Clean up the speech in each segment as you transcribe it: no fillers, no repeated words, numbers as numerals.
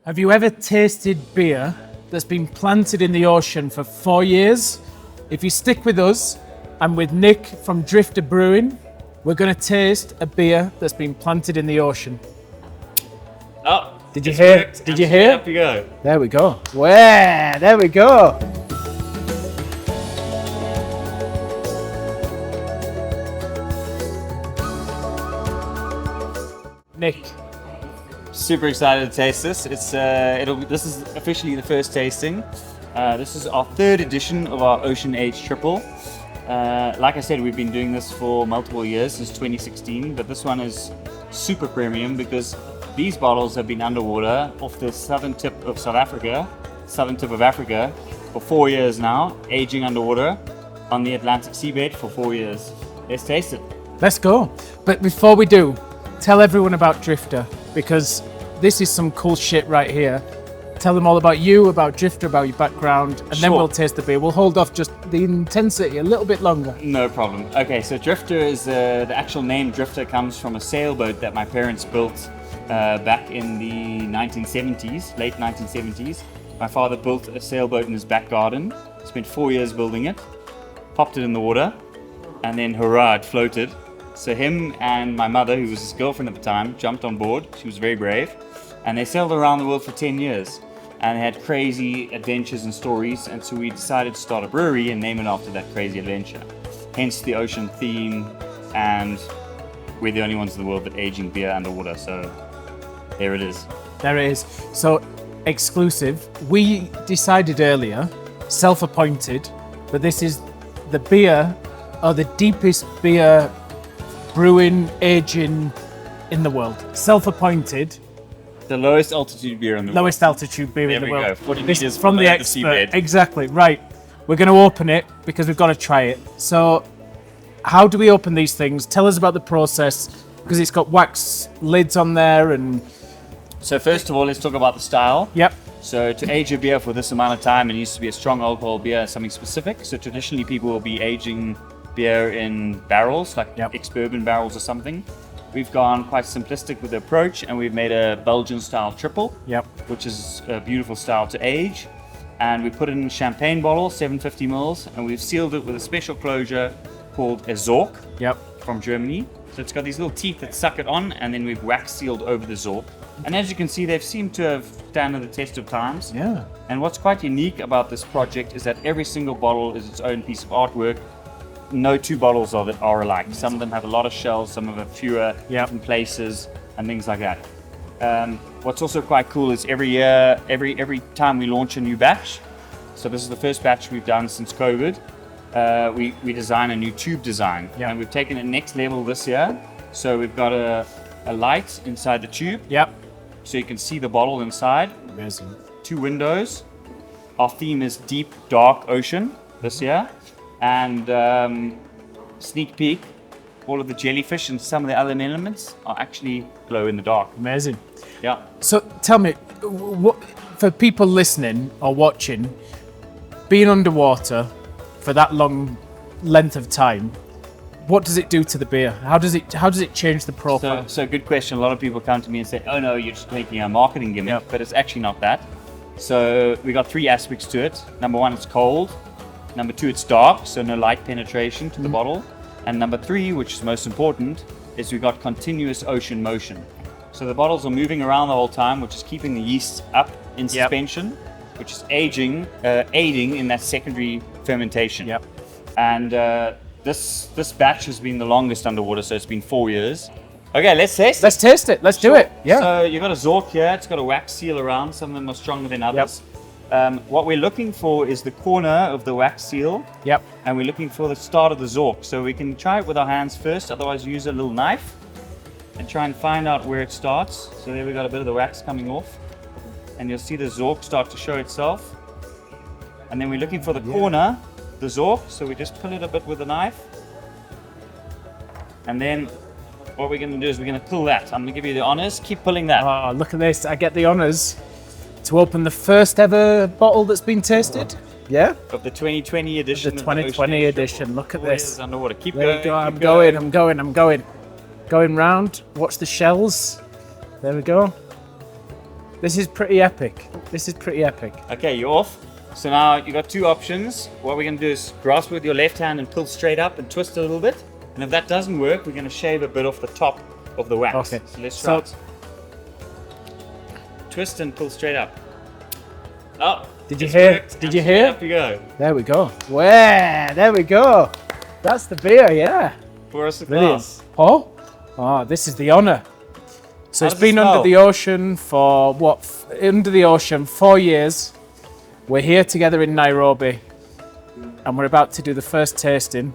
Have you ever tasted beer that's been planted in the ocean for 4 years? If you stick with us, I'm with Nick from Drifter Brewing. We're going to taste a beer that's been planted in the ocean. Oh, did you hear? Did you hear? Up you go. There we go. Where? There we go. Nick. Super excited to taste this. This is officially the first tasting. This is our third edition of our Ocean Age Triple. Like I said, we've been doing this for multiple years, since 2016, but this one is super premium because these bottles have been underwater off the southern tip of Africa, for 4 years now, aging underwater on the Atlantic seabed for 4 years. Let's taste it. Let's go. But before we do, tell everyone about Drifter, because this is some cool shit right here. Tell them all about you, about Drifter, about your background, and then we'll taste the beer. We'll hold off just the intensity a little bit longer. No problem. Okay, so Drifter is the actual name. Drifter comes from a sailboat that my parents built back in the 1970s, late 1970s. My father built a sailboat in his back garden, spent 4 years building it, popped it in the water, and then hurrah, it floated. So him and my mother, who was his girlfriend at the time, jumped on board. She was very brave. And they sailed around the world for 10 years. And they had crazy adventures and stories. And so we decided to start a brewery and name it after that crazy adventure. Hence the ocean theme. And we're the only ones in the world that aging beer underwater. So there it is. There it is. So exclusive. We decided earlier, self-appointed, but this is the beer, or the deepest beer brewing, aging in the world. Self-appointed. The lowest altitude beer in the world. Lowest altitude beer in the world. There we go. 40 This meters from the below expert. seabed. Exactly. Right. We're going to open it because we've got to try it. So, how do we open these things? Tell us about the process, because it's got wax lids on there and. So first of all, let's talk about the style. Yep. So to age a beer for this amount of time, it needs to be a strong alcohol beer, something specific. So traditionally, people will be aging beer in barrels, like ex-bourbon barrels or something. We've gone quite simplistic with the approach, and we've made a Belgian style triple, which is a beautiful style to age. And we put it in a champagne bottle, 750 mils, and we've sealed it with a special closure called a Zork from Germany. So it's got these little teeth that suck it on, and then we've wax sealed over the Zork. And as you can see, they've seemed to have standed the test of times. Yeah. And what's quite unique about this project is that every single bottle is its own piece of artwork. No two bottles of it are alike. Some of them have a lot of shells, some of them have fewer different places and things like that. What's also quite cool is every year, every time we launch a new batch, so this is the first batch we've done since COVID, we design a new tube design. And we've taken it next level this year. So we've got a light inside the tube. So you can see the bottle inside. Amazing. 2 windows. Our theme is deep, dark ocean this year. And sneak peek, all of the jellyfish and some of the other elements are actually glow in the dark. Amazing. Yeah. So tell me, for people listening or watching, being underwater for that long length of time, what does it do to the beer? How does it change the profile? So good question. A lot of people come to me and say, "Oh no, you're just making a marketing gimmick," but it's actually not that. So we got 3 aspects to it. Number 1, it's cold. Number 2, it's dark, so no light penetration to the bottle. And number 3, which is most important, is we've got continuous ocean motion. So the bottles are moving around the whole time, which is keeping the yeast up in suspension, which is aiding in that secondary fermentation. And this batch has been the longest underwater, so it's been 4 years. Okay, let's taste it. Let's taste it. Let's do it. Yeah. So you've got a Zork here. It's got a wax seal around. Some of them are stronger than others. What we're looking for is the corner of the wax seal. And we're looking for the start of the Zork. So we can try it with our hands first, otherwise use a little knife and try and find out where it starts. So there we got a bit of the wax coming off. And you'll see the Zork start to show itself. And then we're looking for the corner, the Zork. So we just pull it a bit with a knife. And then what we're going to do is we're going to pull that. I'm going to give you the honors. Keep pulling that. Oh, look at this. I get the honors to open the first ever bottle that's been tasted. Yeah. Of the 2020 edition. The 2020 edition. Look at this. Underwater. Keep there going. I'm going. Going round. Watch the shells. There we go. This is pretty epic. This is pretty epic. Okay, you're off. So now you got two options. What we're going to do is grasp with your left hand and pull straight up and twist a little bit. And if that doesn't work, we're going to shave a bit off the top of the wax. Okay. So let's try it. Twist and pull straight up. Oh, Did you hear? worked. Did you And hear? Up you go. There we go. Where? There we go. That's the beer, yeah. Pour us a Brilliant. glass. Oh, this is the honour. So How it's does it been under smell? the ocean for what? Under the ocean 4 years. We're here together in Nairobi, and we're about to do the first tasting.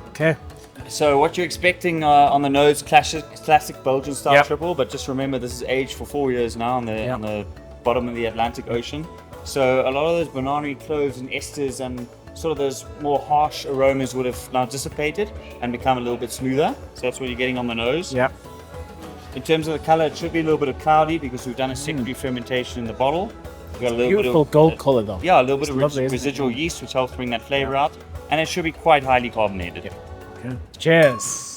Okay. So what you're expecting on the nose, classic Belgian style Yep. triple, but just remember this is aged for 4 years now on Yep. the bottom of the Atlantic Ocean. So a lot of those banana cloves and esters and sort of those more harsh aromas would have now dissipated and become a little bit smoother. So that's what you're getting on the nose. Yeah. In terms of the color, it should be a little bit of cloudy because we've done a secondary fermentation in the bottle. We've got a little Beautiful bit of gold colour though. yeah, a little bit It's of lovely, isn't it? residual yeast which helps bring that flavor out, and it should be quite highly carbonated. Okay. Cheers.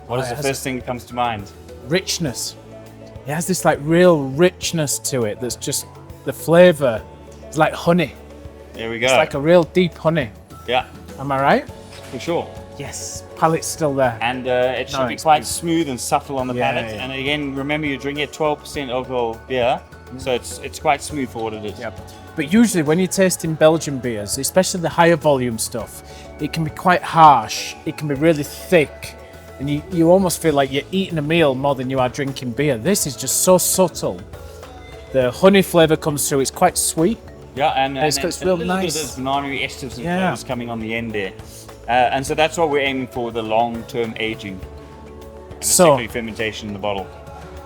What is the first thing that comes to mind? Richness. It has this like real richness to it that's just the flavour. It's like honey. There we go. It's like a real deep honey. Yeah, Am I right? for sure. Yes. Palate's still there. And it should be Nice. quite smooth and subtle on the Yeah, palate. yeah. And again, remember you're drinking a 12% alcohol beer, so it's quite smooth for what it is. Yep. But usually when you're tasting Belgian beers, especially the higher volume stuff, it can be quite harsh. It can be really thick. And you almost feel like you're eating a meal more than you are drinking beer. This is just so subtle. The honey flavour comes through. It's quite sweet. Yeah, and It's a real little nice. bit of those banana esters and Yeah. flavors coming on the end there. And so that's what we're aiming for, the long-term aging. And the So- secondary fermentation in the bottle.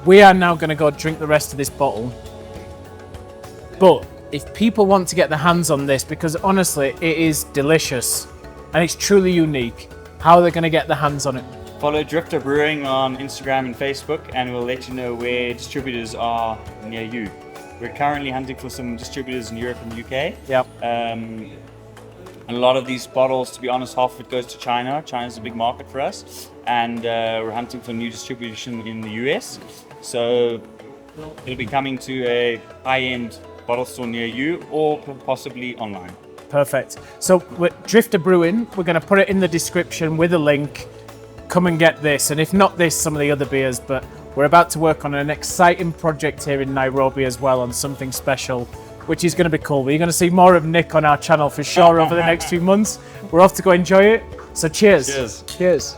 We are now going to go drink the rest of this bottle. But if people want to get their hands on this, because honestly, it is delicious and it's truly unique, how are they going to get their hands on it? Follow Drifter Brewing on Instagram and Facebook, and we'll let you know where distributors are near you. We're currently hunting for some distributors in Europe and UK. Yep. And a lot of these bottles, to be honest, half of it goes to China. China's a big market for us. And we're hunting for new distribution in the US. So it'll be coming to a high-end bottle store near you, or possibly online. Perfect. So with Drifter Brewing, we're going to put it in the description with a link. Come and get this, and if not this, some of the other beers. But we're about to work on an exciting project here in Nairobi as well, on something special, which is going to be cool. You're going to see more of Nick on our channel for sure over the next few months. We're off to go enjoy it. So cheers. Cheers. Cheers.